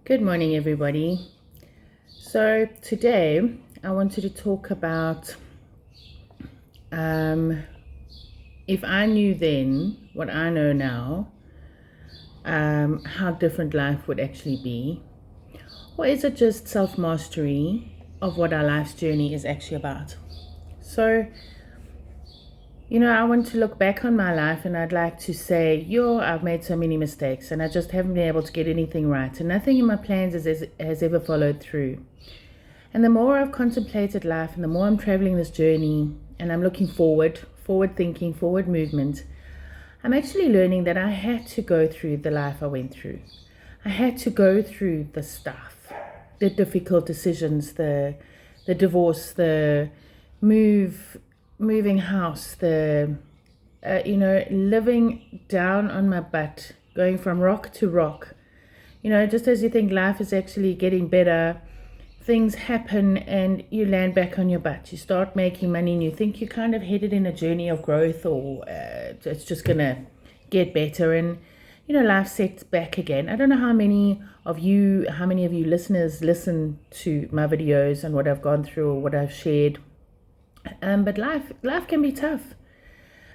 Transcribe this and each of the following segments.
Good morning, everybody. So today I wanted to talk about if I knew then what I know now, how different life would actually be. Or is it just self-mastery of what our life's journey is actually about? So, I want to look back on my life and I'd like to say, I've made so many mistakes and I just haven't been able to get anything right. And nothing in my plans has ever followed through. And the more I've contemplated life and the more I'm traveling this journey and I'm looking forward thinking, forward movement, I'm actually learning that I had to go through the life I went through. I had to go through the stuff, the difficult decisions, the divorce, the moving house, the living down on my butt, going from rock to rock. Just as you think life is actually getting better, things happen and you land back on your butt. You start making money and you think you kind of headed in a journey of growth, or it's just gonna get better, and life sets back again. I don't know how many of you listeners listen to my videos and what I've gone through or what I've shared. But life can be tough.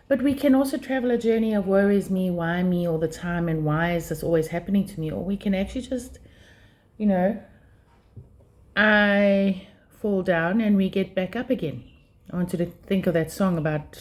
But we can also travel a journey of woe is me, why me all the time, and why is this always happening to me? Or we can actually just, I fall down and we get back up again. I wanted to think of that song about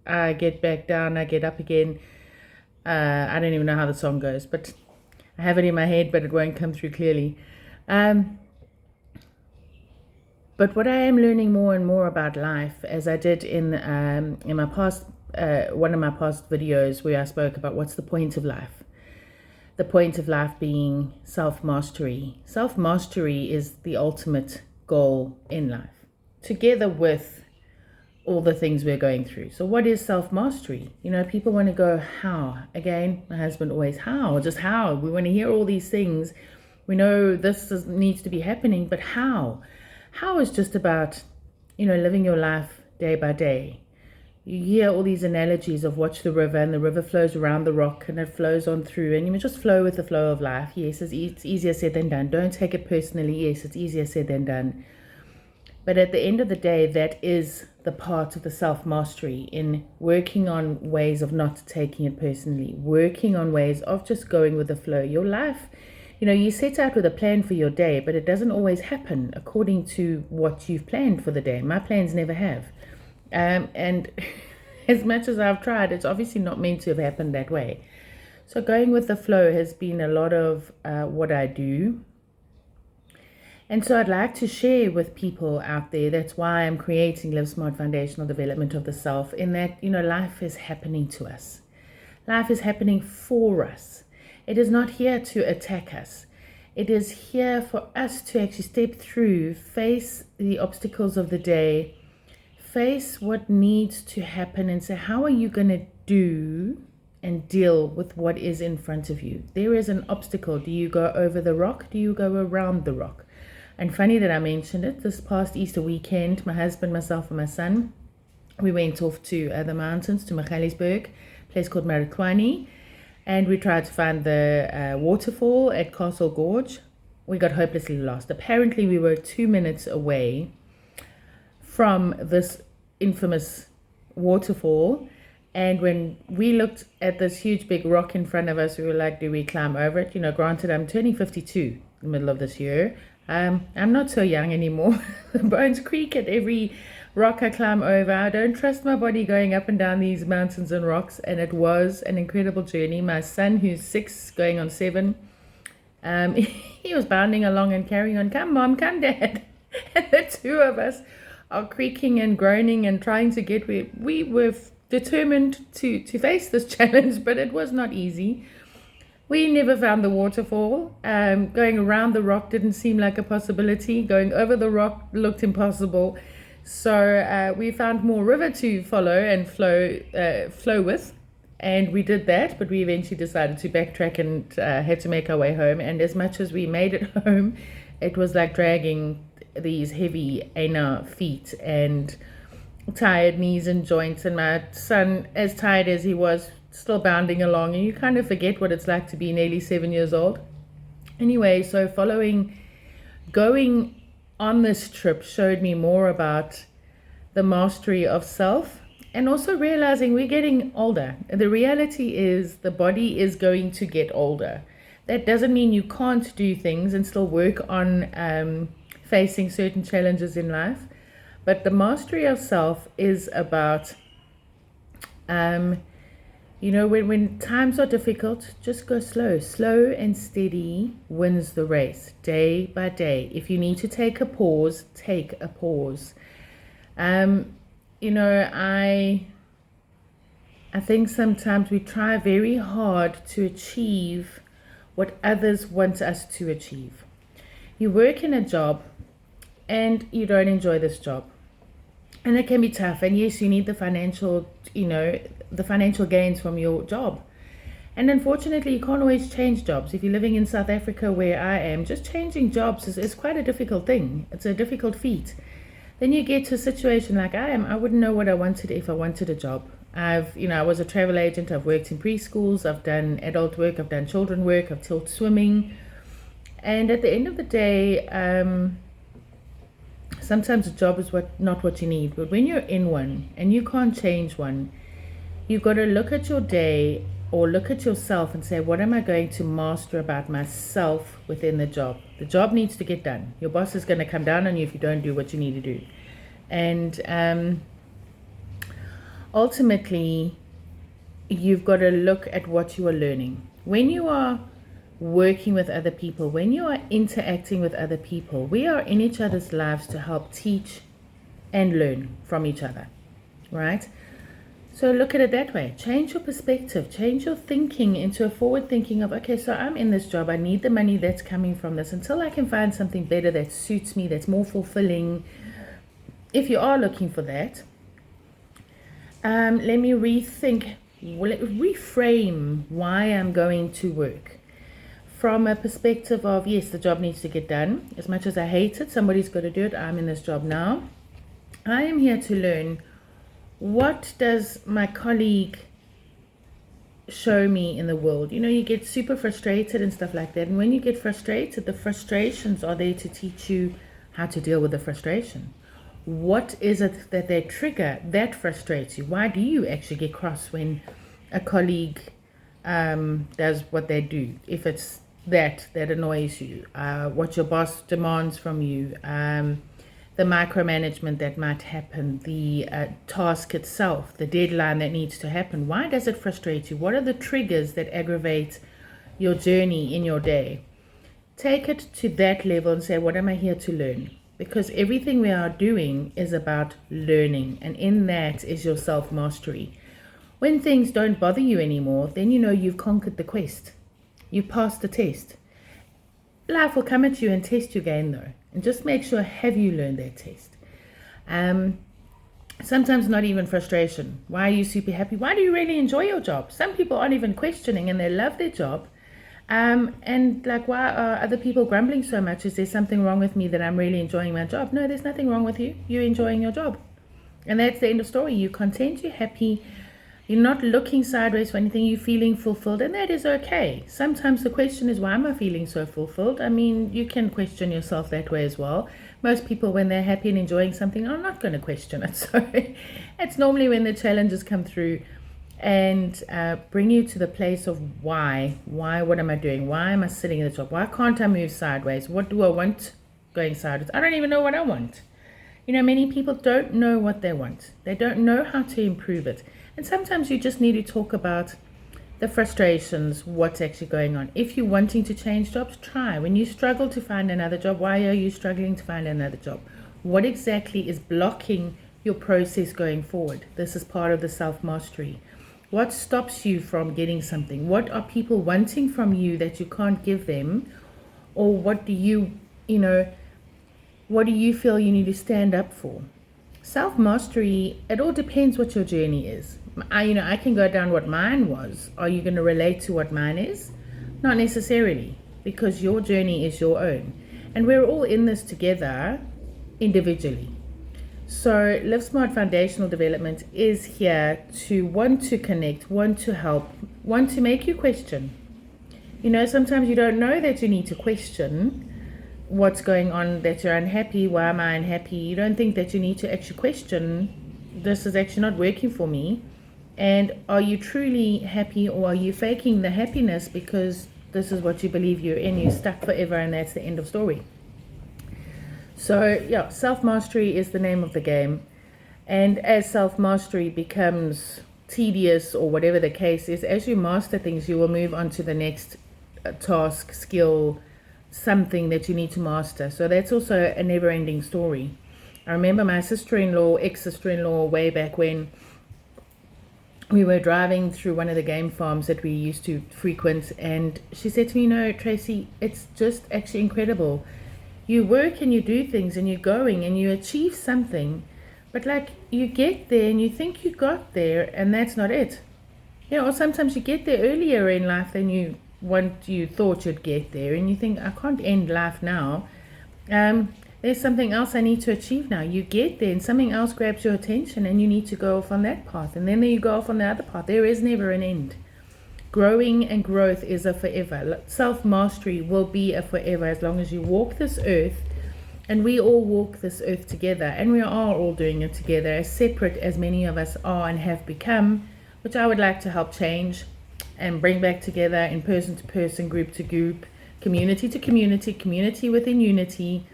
I get back down, I get up again. I don't even know how the song goes, but I have it in my head, but it won't come through clearly. But what I am learning more and more about life, as I did in my past, one of my past videos where I spoke about what's the point of life. The point of life being self-mastery. Self-mastery is the ultimate goal in life, together with all the things we're going through. So what is self-mastery? People want to go, how? Again, my husband always, how? Just how? We want to hear all these things. We know needs to be happening, but how? How is just about, living your life day by day. You hear all these analogies of watch the river, and the river flows around the rock and it flows on through, and you just flow with the flow of life. Yes, it's easier said than done. Don't take it personally. Yes, it's easier said than done. But at the end of the day, that is the part of the self-mastery, in working on ways of not taking it personally, working on ways of just going with the flow. Your life, you set out with a plan for your day, but it doesn't always happen according to what you've planned for the day. My plans never have. And as much as I've tried, it's obviously not meant to have happened that way. So going with the flow has been a lot of what I do. And so I'd like to share with people out there. That's why I'm creating Live Smart Foundational Development of the Self, in that, life is happening to us. Life is happening for us. It is not here to attack us. It is here for us to actually step through, face the obstacles of the day, face what needs to happen, and say, how are you going to do and deal with what is in front of you? There is an obstacle. Do you go over the rock? Do you go around the rock? And funny that I mentioned it, this past Easter weekend, my husband, myself, and my son, we went off to the mountains, to Magaliesburg, a place called Marikwani, and we tried to find the waterfall at Castle Gorge. We got hopelessly lost. Apparently, we were 2 minutes away from this infamous waterfall, and when we looked at this huge big rock in front of us, we were like, do we climb over it? Granted, I'm turning 52 in the middle of this year. I'm not so young anymore. The bones creak at every rock I climb over. I don't trust my body going up and down these mountains and rocks, and it was an incredible journey. My son, who's 6 going on 7, he was bounding along and carrying on. Come mom, come dad. And the two of us are creaking and groaning and trying to get where we were determined to face this challenge, but it was not easy. We never found the waterfall. Going around the rock didn't seem like a possibility. Going over the rock looked impossible. So we found more river to follow and flow with, and we did that. But we eventually decided to backtrack and had to make our way home. And as much as we made it home, it was like dragging these heavy inner feet and tired knees and joints, and my son, as tired as he was, still bounding along, and you kind of forget what it's like to be nearly 7 years old. Anyway, so going on this trip showed me more about the mastery of self, and also realizing we're getting older. The reality is the body is going to get older. That doesn't mean you can't do things and still work on facing certain challenges in life. But the mastery of self is about, when times are difficult, just go slow. Slow and steady wins the race, day by day. If you need to take a pause, take a pause. I think sometimes we try very hard to achieve what others want us to achieve. You work in a job and you don't enjoy this job. And it can be tough. And yes, you need the financial gains from your job. And unfortunately, you can't always change jobs. If you're living in South Africa where I am, just changing jobs is quite a difficult thing. It's a difficult feat. Then you get to a situation like I am. I wouldn't know what I wanted if I wanted a job. I was a travel agent. I've worked in preschools. I've done adult work. I've done children work. I've taught swimming. And at the end of the day, sometimes a job is not what you need. But when you're in one and you can't change one, you've got to look at your day or look at yourself and say, what am I going to master about myself within the job? The job needs to get done. Your boss is going to come down on you if you don't do what you need to do. And ultimately, you've got to look at what you are learning. When you are working with other people, when you are interacting with other people, we are in each other's lives to help teach and learn from each other, right? So look at it that way. Change your perspective, change your thinking into a forward thinking of, okay, so I'm in this job. I need the money that's coming from this until I can find something better that suits me, that's more fulfilling. If you are looking for that, let me reframe why I'm going to work. From a perspective of, yes, the job needs to get done. As much as I hate it, somebody's got to do it. I'm in this job now. I am here to learn, what does my colleague show me in the world? You get super frustrated and stuff like that. And when you get frustrated, the frustrations are there to teach you how to deal with the frustration. What is it that they trigger that frustrates you? Why do you actually get cross when a colleague does what they do? If it's that annoys you, what your boss demands from you, the micromanagement that might happen, the task itself, the deadline that needs to happen. Why does it frustrate you? What are the triggers that aggravate your journey in your day? Take it to that level and say, what am I here to learn? Because everything we are doing is about learning, and in that is your self-mastery. When things don't bother you anymore, then you've conquered the quest. You've passed the test. Life will come at you and test you again, though. And just make sure, have you learned that test? Sometimes not even frustration. Why are you super happy? Why do you really enjoy your job? Some people aren't even questioning and they love their job. And like, why are other people grumbling so much? Is there something wrong with me that I'm really enjoying my job? No, there's nothing wrong with you. You're enjoying your job. And that's the end of story. You're content, you're happy. You're not looking sideways for anything. You're feeling fulfilled, and that is okay. Sometimes the question is, why am I feeling so fulfilled? I mean, you can question yourself that way as well. Most people, when they're happy and enjoying something, are not going to question it. So it's normally when the challenges come through and bring you to the place of why, what am I doing? Why am I sitting in the job? Why can't I move sideways? What do I want going sideways? I don't even know what I want. Many people don't know what they want. They don't know how to improve it. And sometimes you just need to talk about the frustrations, what's actually going on. If you're wanting to change jobs, try. When you struggle to find another job, why are you struggling to find another job? What exactly is blocking your process going forward? This is part of the self-mastery. What stops you from getting something? What are people wanting from you that you can't give them? Or what do you feel you need to stand up for? Self-mastery, it all depends what your journey is. I can go down what mine was. Are you going to relate to what mine is? Not necessarily, because your journey is your own. And we're all in this together individually. So Live Smart Foundational Development is here to want to connect, want to help, want to make you question. You know, sometimes you don't know that you need to question what's going on, that you're unhappy. Why am I unhappy? You don't think that you need to actually question, this is actually not working for me. And are you truly happy, or are you faking the happiness because this is what you believe you're in? You're stuck forever, and that's the end of story. So yeah, self-mastery is the name of the game. And as self-mastery becomes tedious, or whatever the case is, as you master things, you will move on to the next task, skill, something that you need to master. So that's also a never-ending story. I remember my sister-in-law, ex-sister-in-law, way back when we were driving through one of the game farms that we used to frequent, and she said to me, "No, Tracy, it's just actually incredible. You work and you do things and you're going and you achieve something, but like you get there and you think you got there and that's not it. You know, or sometimes you get there earlier in life than you thought you'd get there, and you think, I can't end life now. There's something else I need to achieve now. You get there and something else grabs your attention and you need to go off on that path, and then you go off on the other path. There is never an end. Growing and growth is a forever. Self-mastery will be a forever as long as you walk this earth, and we all walk this earth together, and we are all doing it together, as separate as many of us are and have become, which I would like to help change and bring back together in person to person, group to group, community to community, community within unity.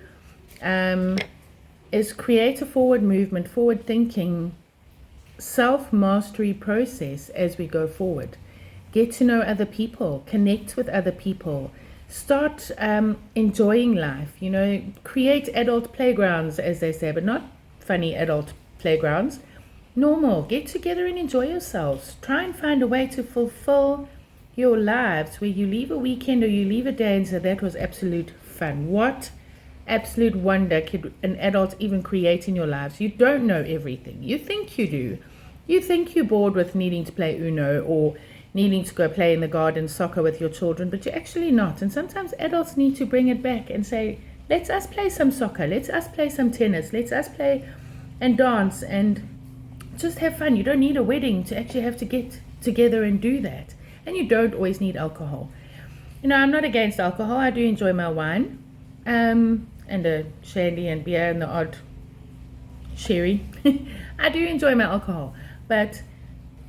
Is create a forward movement, forward thinking, self-mastery process as we go forward. Get to know other people, connect with other people, start enjoying life, you know, create adult playgrounds, as they say, but not funny adult playgrounds. Normal, get together and enjoy yourselves. Try and find a way to fulfill your lives where you leave a weekend or you leave a day and say, that was absolute fun. What absolute wonder could an adult even create in your lives? You don't know everything. You think you do. You think you're bored with needing to play Uno or needing to go play in the garden soccer with your children, but you're actually not. And sometimes adults need to bring it back and say, let's us play some soccer, let's us play some tennis, let's us play and dance and just have fun. You don't need a wedding to actually have to get together and do that. And you don't always need alcohol. You know, I'm not against alcohol. I do enjoy my wine. And a shandy and beer and the odd sherry. I do enjoy my alcohol, but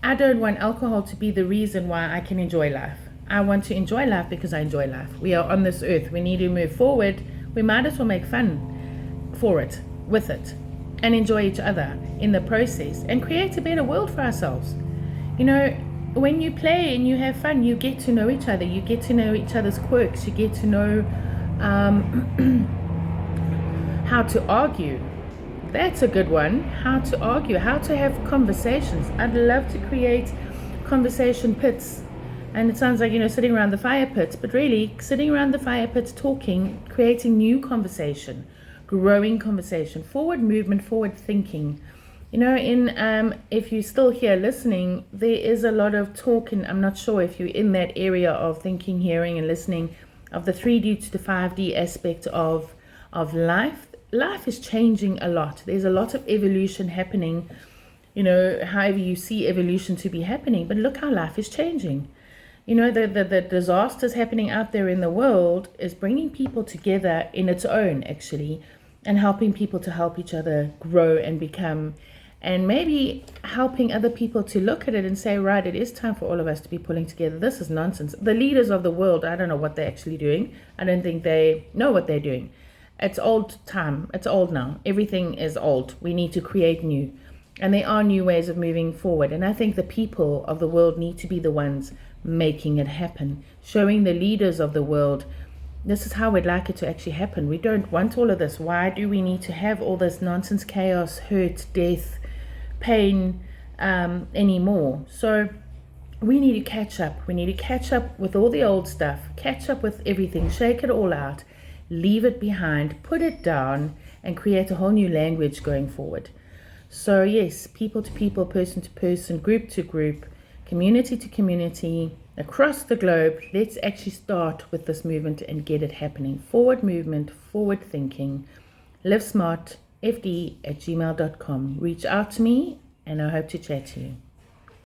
I don't want alcohol to be the reason why I can enjoy life. I want to enjoy life because I enjoy life. We are on this earth. We need to move forward. We might as well make fun for it, with it, and enjoy each other in the process and create a better world for ourselves. You know, when you play and you have fun, you get to know each other. You get to know each other's quirks. You get to know how to argue. That's a good one. How to argue, how to have conversations. I'd love to create conversation pits. And it sounds like, you know, sitting around the fire pits, but really sitting around the fire pits, talking, creating new conversation, growing conversation, forward movement, forward thinking. You know, if you're still here listening, there is a lot of talk, and I'm not sure if you're in that area of thinking, hearing, and listening, of the 3D to the 5D aspect of life. Life is changing a lot. There's a lot of evolution happening, you know, however you see evolution to be happening. But look how life is changing. You know, the disasters happening out there in the world is bringing people together in its own, actually, and helping people to help each other grow and become, and maybe helping other people to look at it and say, right, it is time for all of us to be pulling together. This is nonsense. The leaders of the world, I don't know what they're actually doing. I don't think they know what they're doing. It's old time. It's old now. Everything is old. We need to create new. And there are new ways of moving forward. And I think the people of the world need to be the ones making it happen, showing the leaders of the world, this is how we'd like it to actually happen. We don't want all of this. Why do we need to have all this nonsense, chaos, hurt, death, pain anymore? So we need to catch up. We need to catch up with all the old stuff, catch up with everything, shake it all out, leave it behind, put it down, and create a whole new language going forward. So yes, people to people, person to person, group to group, community to community, across the globe, let's actually start with this movement and get it happening. Forward movement, forward thinking. livesmartfd@gmail.com. Reach out to me and I hope to chat to you.